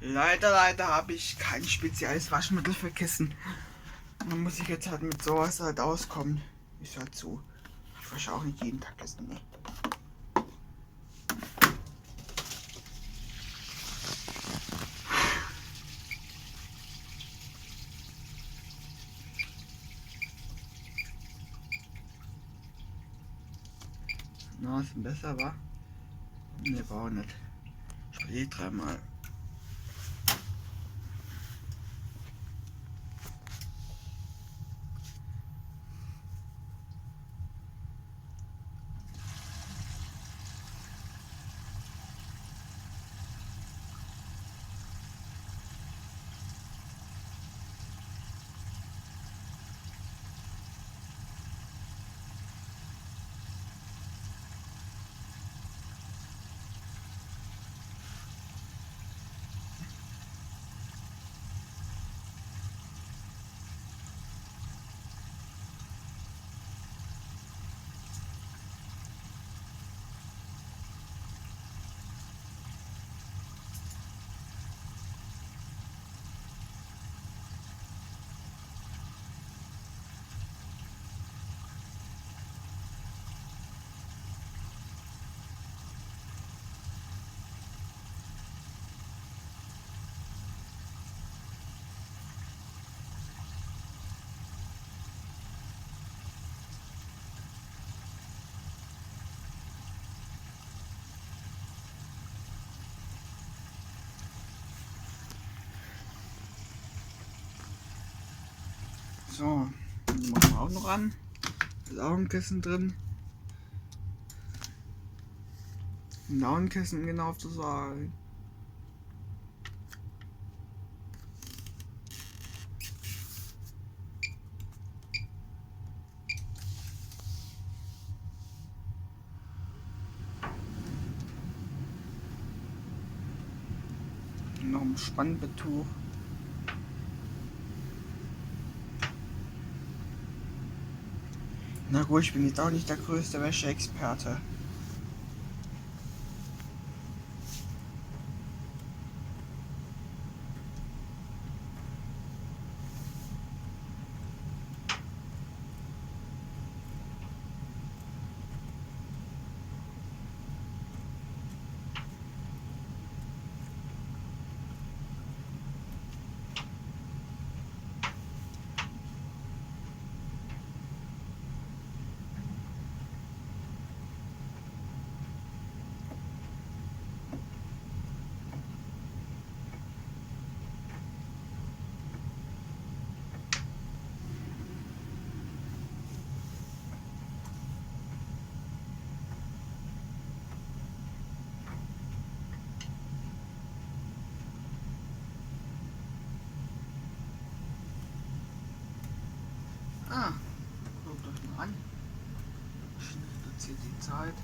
Leider habe ich kein spezielles Waschmittel für Kissen. Dann muss ich jetzt halt mit sowas halt auskommen. Ist halt so. Ich wasche auch nicht jeden Tag Kissen, ne? Na, ist besser, wa? Ne, war auch nicht. Ich dreimal. So, die machen wir auch noch an. Ist auch ein Kissen drin. Ein Downkissen, um genau zu sagen. Noch ein Spannbetttuch. Na gut, ich bin jetzt auch nicht der größte Wäscheexperte. Ah, guckt euch mal an. Reduziert die Zeit.